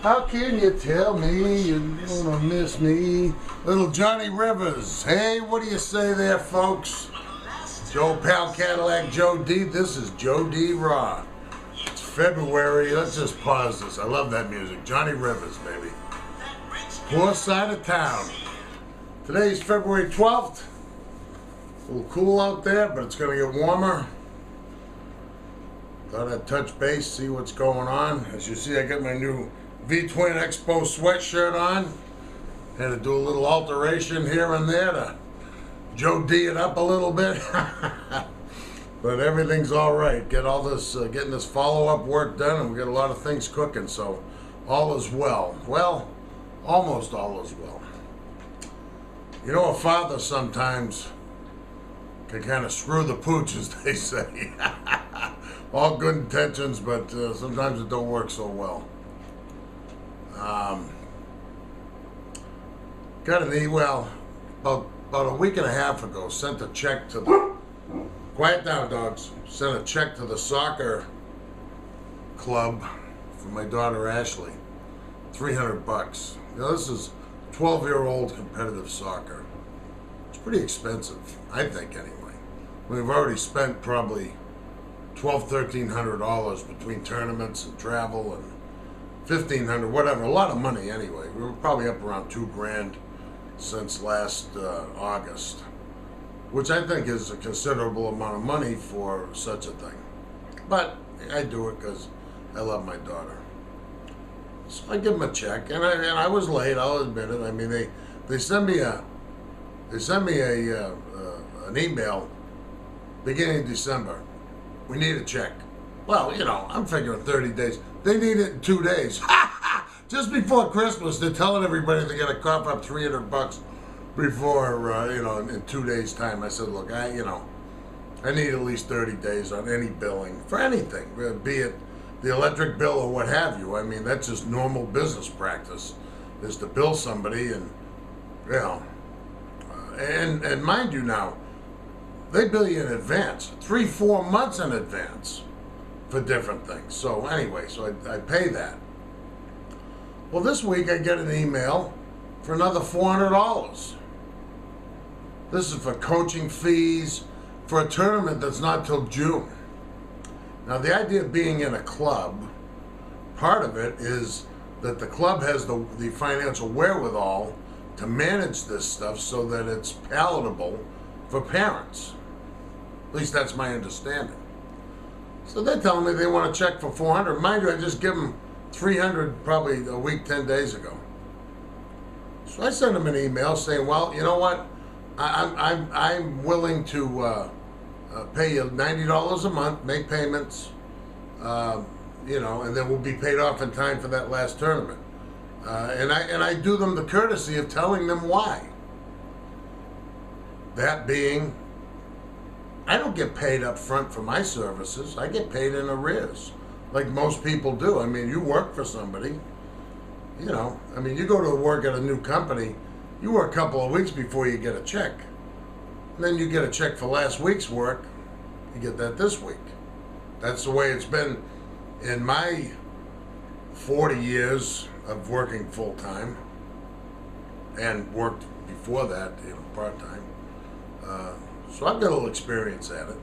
How can you tell me you're gonna miss me? Little Johnny Rivers. Hey, what do you say there, folks? Joe Pal Cadillac Joe D. This is Joe D. Raw. It's February. Let's just pause this. I love that music. Johnny Rivers, baby. Poor side of town. Today's February 12th. A little cool out there, but it's going to get warmer. Thought I'd touch base, see what's going on. As you see, I got my new V-Twin Expo sweatshirt on. Had to do a little alteration here and there to Joe D it up a little bit. But everything's all right. Getting this follow-up work done, and we got a lot of things cooking, so all is well. Well, almost all is well. You know, a father sometimes can kind of screw the pooch, as they say. All good intentions, but sometimes it don't work so well. Got an email about a week and a half ago. Sent a check to the quiet down, dogs. Sent a check to the soccer club for my daughter Ashley. $300. You know, this is 12-year-old competitive soccer. It's pretty expensive, I think, anyway. We've already spent probably $1,200-1,300 between tournaments and travel and $1,500, whatever. A lot of money anyway. We were probably up around $2,000 since last August, which I think is a considerable amount of money for such a thing. But I do it because I love my daughter. So I give them a check, and I was late. I'll admit it. I mean, they sent me an email beginning of December. We need a check. Well, you know, I'm figuring 30 days. They need it in 2 days. Just before Christmas, they're telling everybody they're gonna cough up $300 before in 2 days' time. I said, look, I need at least 30 days on any billing for anything, be it the electric bill or what have you. I mean, that's just normal business practice, is to bill somebody, and and mind you now, they bill you in advance, 3-4 months in advance for different things. So anyway, so I pay that. Well, this week I get an email for another $400. This is for coaching fees for a tournament that's not till June. Now, the idea of being in a club, part of it is that the club has the financial wherewithal to manage this stuff so that it's palatable for parents. At least that's my understanding. So they're telling me they want a check for $400. Mind you, I just give them $300 probably a week, 10 days ago. So I sent them an email saying, well, you know what? I'm willing to pay you $90 a month, make payments, and then we'll be paid off in time for that last tournament. And I do them the courtesy of telling them why. That being, I don't get paid up front for my services. I get paid in arrears, like most people do. I mean, you work for somebody, you go to work at a new company, you work a couple of weeks before you get a check. And then you get a check for last week's work, you get that this week. That's the way it's been in my 40 years of working full-time, and worked before that, part-time. So I've got a little experience at it.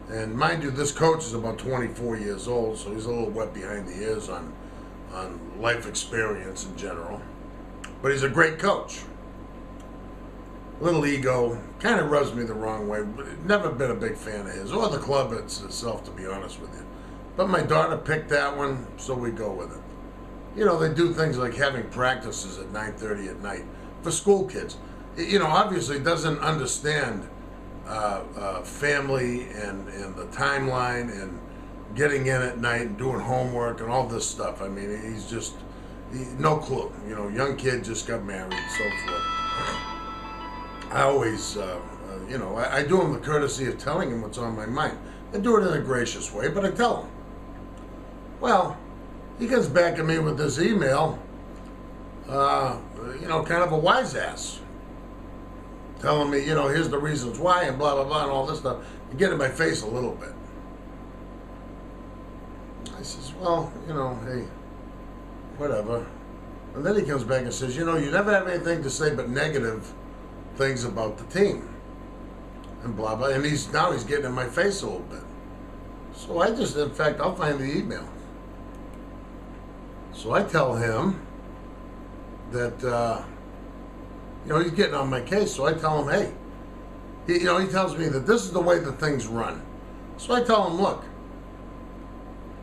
And mind you, this coach is about 24 years old, so he's a little wet behind the ears on life experience in general. But he's a great coach. Little ego, kind of rubs me the wrong way. Never been a big fan of his, or the club itself, to be honest with you. But my daughter picked that one, so we go with it. They do things like having practices at 9:30 at night for school kids. Obviously doesn't understand family and the timeline and getting in at night and doing homework and all this stuff. I mean, he's no clue. Young kid, just got married, so forth. I always, I do him the courtesy of telling him what's on my mind. I do it in a gracious way, but I tell him. Well, he comes back at me with this email, kind of a wise ass, telling me, here's the reasons why, and blah, blah, blah, and all this stuff, and get in my face a little bit. I says, well, hey, whatever. And then he comes back and says, you know, you never have anything to say but negative things about the team. And blah, blah. And he's getting in my face a little bit. So I just, in fact, I'll find the email. So I tell him that, you know, he's getting on my case. So I tell him, hey, he tells me that this is the way the things run. So I tell him, look,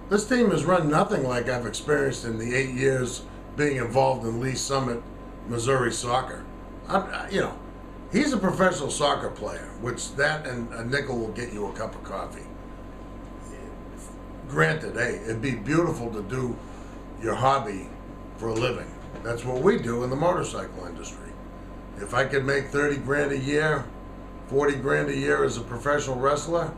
this team has run nothing like I've experienced in the 8 years being involved in Lee Summit, Missouri soccer. You know, he's a professional soccer player, which that and a nickel will get you a cup of coffee. Granted, hey, it'd be beautiful to do your hobby for a living. That's what we do in the motorcycle industry. If I could make 30 grand a year, 40 grand a year as a professional wrestler,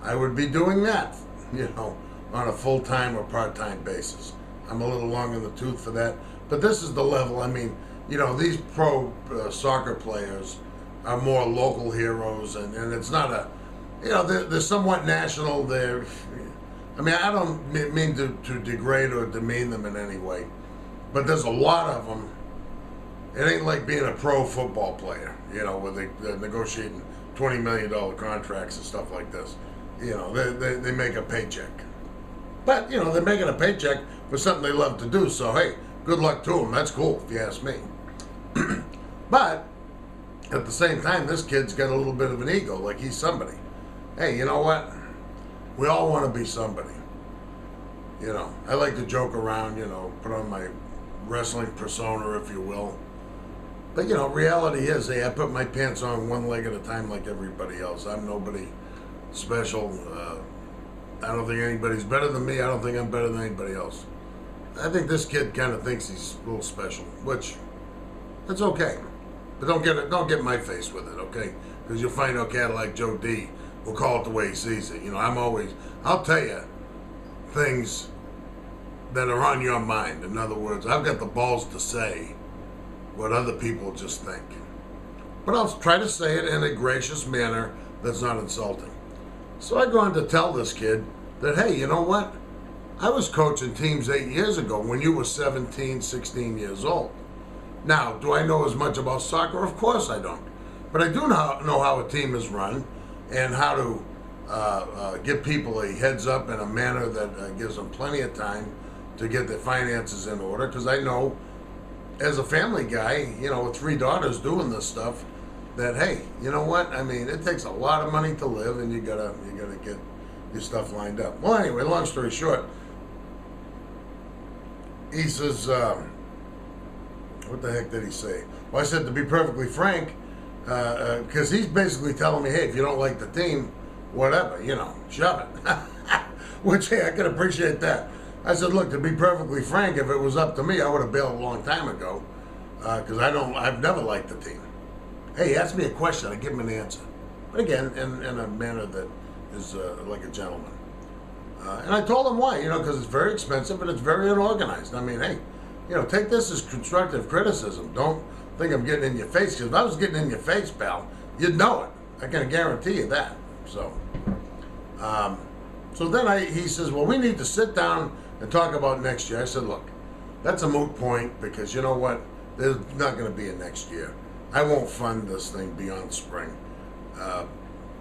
I would be doing that, you know, on a full-time or part-time basis. I'm a little long in the tooth for that, but this is the level. I mean, you know, these pro soccer players are more local heroes, and it's not a, you know, they're somewhat national. I mean, I don't mean to degrade or demean them in any way, but there's a lot of them. It ain't like being a pro football player, you know, where they're negotiating $20 million contracts and stuff like this. You know, they make a paycheck. But, you know, they're making a paycheck for something they love to do, so hey, good luck to them. That's cool, if you ask me. But, at the same time, this kid's got a little bit of an ego, like he's somebody. Hey, you know what? We all want to be somebody. You know, I like to joke around, you know, put on my wrestling persona, if you will. But, you know, reality is, hey, I put my pants on one leg at a time like everybody else. I'm nobody special. I don't think anybody's better than me. I don't think I'm better than anybody else. I think this kid kind of thinks he's a little special, which, that's okay. But don't get in my face with it, okay? Because you'll find out cat like Joe D will call it the way he sees it. You know, I'll tell you things that are on your mind. In other words, I've got the balls to say what other people just think. But I'll try to say it in a gracious manner that's not insulting. So I go on to tell this kid that, hey, you know what? I was coaching teams 8 years ago when you were 17, 16 years old. Now, do I know as much about soccer? Of course I don't. But I do know how a team is run and how to give people a heads up in a manner that gives them plenty of time to get their finances in order. Because I know, as a family guy, you know, with 3 daughters doing this stuff, that, hey, you know what? I mean, it takes a lot of money to live, and you gotta get your stuff lined up. Well, anyway, long story short, he says, what the heck did he say? Well, I said, to be perfectly frank, because he's basically telling me, hey, if you don't like the team, whatever, you know, shove it. Which, hey, I can appreciate that. I said, look, to be perfectly frank, if it was up to me, I would have bailed a long time ago, because I've never liked the team. Hey, he asked me a question, I give him an answer. But again, in a manner that is like a gentleman. And I told him why, you know, because it's very expensive and it's very unorganized. I mean, hey, you know, take this as constructive criticism. Don't think I'm getting in your face, because if I was getting in your face, pal, you'd know it. I can guarantee you that. So then he says, well, we need to sit down and talk about next year. I said, look, that's a moot point, because you know what? There's not going to be a next year. I won't fund this thing beyond spring,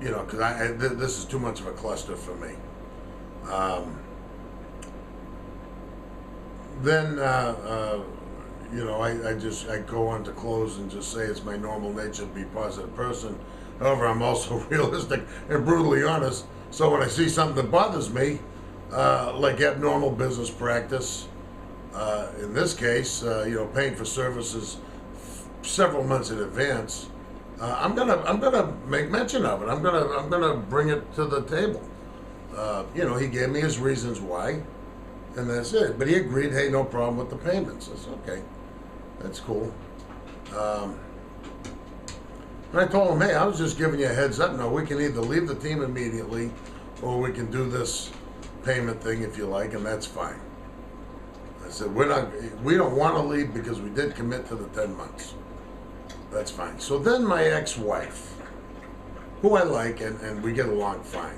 you know, because this is too much of a cluster for me. Then, you know, I go on to close and just say it's my normal nature to be a positive person. However, I'm also realistic and brutally honest. So when I see something that bothers me, like abnormal business practice, in this case, you know, paying for services several months in advance, I'm gonna make mention of it. I'm gonna bring it to the table. You know, he gave me his reasons why, and that's it. But he agreed, hey, no problem with the payments. I said, okay, that's cool. And I told him, hey, I was just giving you a heads up. No, we can either leave the team immediately, or we can do this payment thing if you like, and that's fine. I said, we don't want to leave because we did commit to the 10 months. That's fine. So then my ex-wife, who I like, and we get along fine,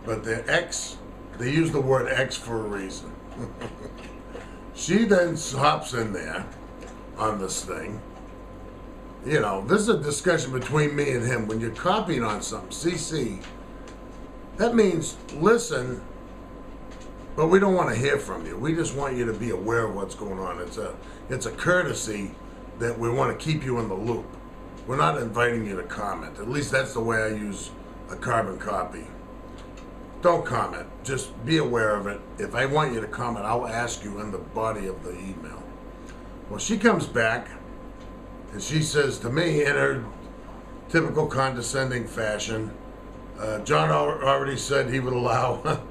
but they use the word ex for a reason. She then hops in there on this thing. You know, this is a discussion between me and him. When you're copying on something, CC, that means listen, but we don't want to hear from you. We just want you to be aware of what's going on. It's a courtesy that we want to keep you in the loop. We're not inviting you to comment. At least that's the way I use a carbon copy. Don't comment. Just be aware of it. If I want you to comment, I'll ask you in the body of the email. Well, she comes back and she says to me in her typical condescending fashion, John already said he would allow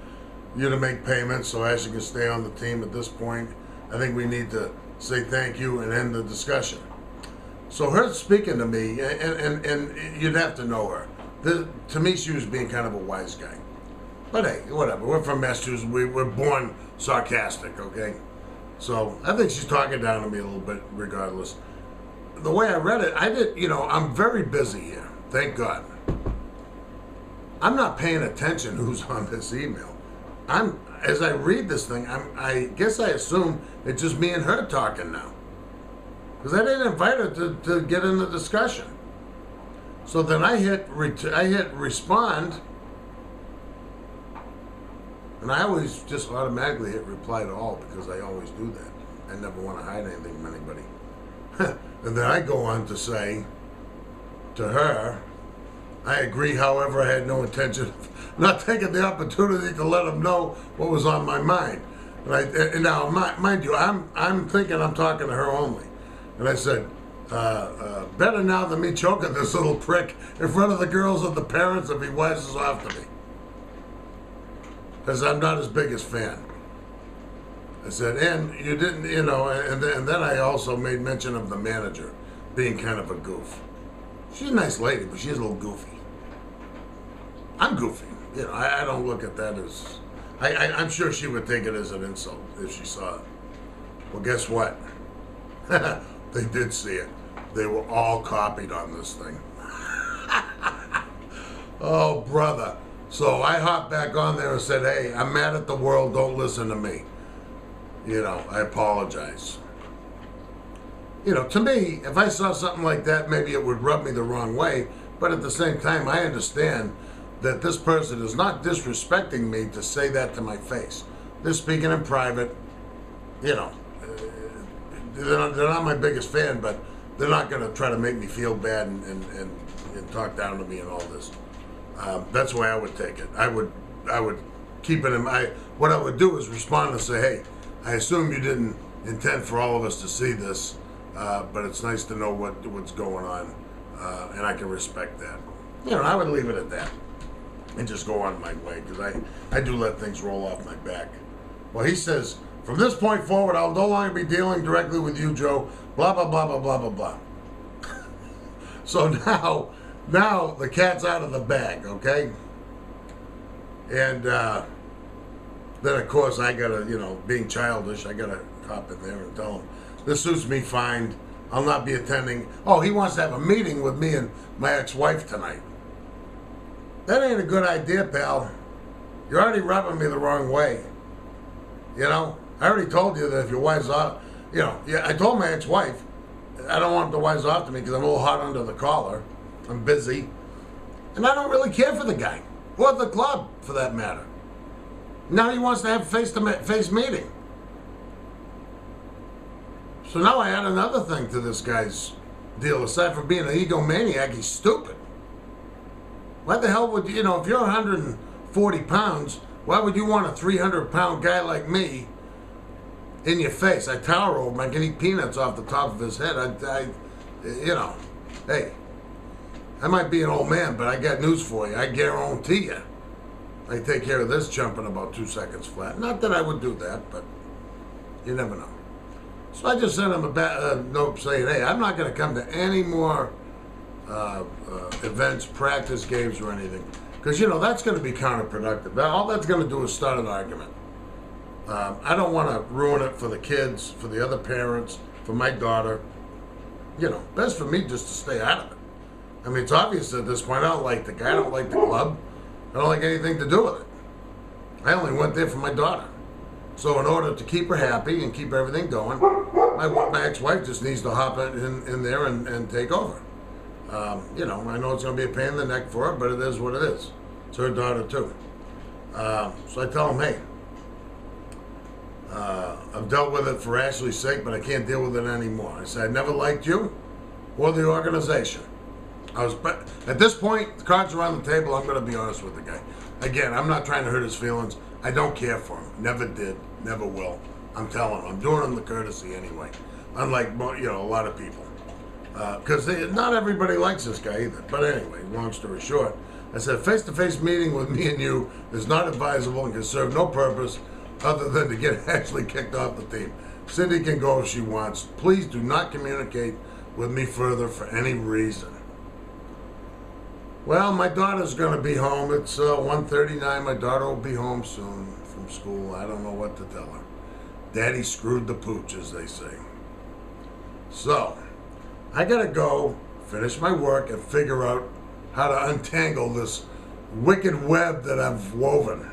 you to make payments so Ashley can stay on the team at this point. I think we need to say thank you and end the discussion. So her speaking to me, and you'd have to know her. To me, she was being kind of a wise guy. But hey, whatever. We're from Massachusetts. We're born sarcastic, okay? So I think she's talking down to me a little bit regardless. The way I read it, I'm very busy here. Thank God. I'm not paying attention who's on this email. As I read this thing, I guess I assume it's just me and her talking now. Because I didn't invite her to get in the discussion. So then I hit respond, and I always just automatically hit reply to all because I always do that. I never want to hide anything from anybody. And then I go on to say to her, I agree, however, I had no intention of not taking the opportunity to let them know what was on my mind. And now, mind you, I'm thinking I'm talking to her only. And I said, better now than me choking this little prick in front of the girls and the parents if he wises off to me. Because I'm not his biggest fan. I said, and you didn't, and then I also made mention of the manager being kind of a goof. She's a nice lady, but she's a little goofy. I'm goofy. I don't look at that as... I'm sure she would take it as an insult if she saw it. Well, guess what? They did see it. They were all copied on this thing. Oh, brother. So I hopped back on there and said, hey, I'm mad at the world. Don't listen to me. I apologize. To me, if I saw something like that, maybe it would rub me the wrong way. But at the same time, I understand that this person is not disrespecting me to say that to my face. They're speaking in private. They're not my biggest fan, but they're not going to try to make me feel bad and talk down to me and all this. That's the way I would take it. I would keep it in mind. What I would do is respond and say, hey, I assume you didn't intend for all of us to see this, but it's nice to know what's going on, and I can respect that. I would leave it at that and just go on my way, because I do let things roll off my back. Well, he says, from this point forward, I'll no longer be dealing directly with you, Joe, blah, blah, blah, blah, blah, blah, blah. So now the cat's out of the bag, okay? And then, of course, I got to, being childish, I got to hop in there and tell him, this suits me fine. I'll not be attending. Oh, he wants to have a meeting with me and my ex-wife tonight. That ain't a good idea, pal. You're already rubbing me the wrong way. I already told you that if you wise off, I told my ex-wife, I don't want him to wise off to me because I'm a little hot under the collar. I'm busy. And I don't really care for the guy. Or the club, for that matter. Now he wants to have a face-to-face meeting. So now I add another thing to this guy's deal. Aside from being an egomaniac, he's stupid. Why the hell would you, if you're 140 pounds, why would you want a 300-pound guy like me in your face? I tower over him. I can eat peanuts off the top of his head. Hey, I might be an old man, but I got news for you. I guarantee you I take care of this chump in about 2 seconds flat. Not that I would do that, but you never know. So I just sent him a note saying, hey, I'm not going to come to any more events, practice games, or anything. Because, that's going to be counterproductive. All that's going to do is start an argument. I don't want to ruin it for the kids, for the other parents, for my daughter. Best for me just to stay out of it. I mean, it's obvious at this point. I don't like the guy. I don't like the club. I don't like anything to do with it. I only went there for my daughter. So in order to keep her happy and keep everything going, my ex-wife just needs to hop in there and take over. You know, I know it's going to be a pain in the neck for her, but it is what it is. It's her daughter too. So I tell him, hey, I've dealt with it for Ashley's sake, but I can't deal with it anymore. I said, I never liked you or the organization. But at this point, the cards are on the table. I'm going to be honest with the guy. Again, I'm not trying to hurt his feelings. I don't care for him. Never did. Never will. I'm telling him. I'm doing him the courtesy anyway. Unlike, you know, a lot of people. Because not everybody likes this guy either. But anyway, long story short, I said, face-to-face meeting with me and you is not advisable and can serve no purpose other than to get Ashley kicked off the team. Cindy can go if she wants. Please do not communicate with me further for any reason. Well, my daughter's going to be home. It's 1:39. My daughter will be home soon from school. I don't know what to tell her. Daddy screwed the pooch, as they say. So, I got to go finish my work and figure out how to untangle this wicked web that I've woven.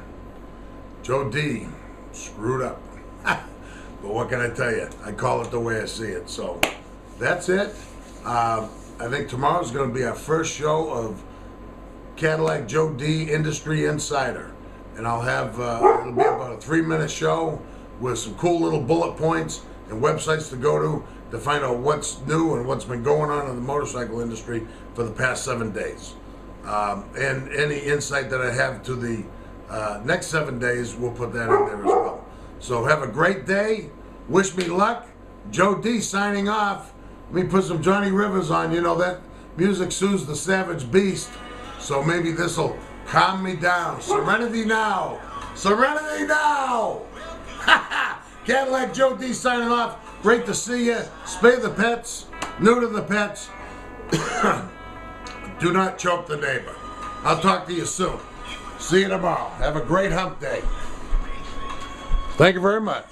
Joe D screwed up. But what can I tell you? I call it the way I see it. So, that's it. I think tomorrow's going to be our first show of Cadillac Joe D Industry Insider, and I'll have it'll be about a 3-minute show with some cool little bullet points and websites to go to find out what's new and what's been going on in the motorcycle industry for the past 7 days, and any insight that I have to the next 7 days, we'll put that in there as well. So have a great day. Wish me luck. Joe D signing off. Let me put some Johnny Rivers on. You know that music soothes the savage beast. So maybe this will calm me down. Serenity now. Serenity now. Cadillac Joe D signing off. Great to see you. Spay the pets. New to the pets. Do not choke the neighbor. I'll talk to you soon. See you tomorrow. Have a great hump day. Thank you very much.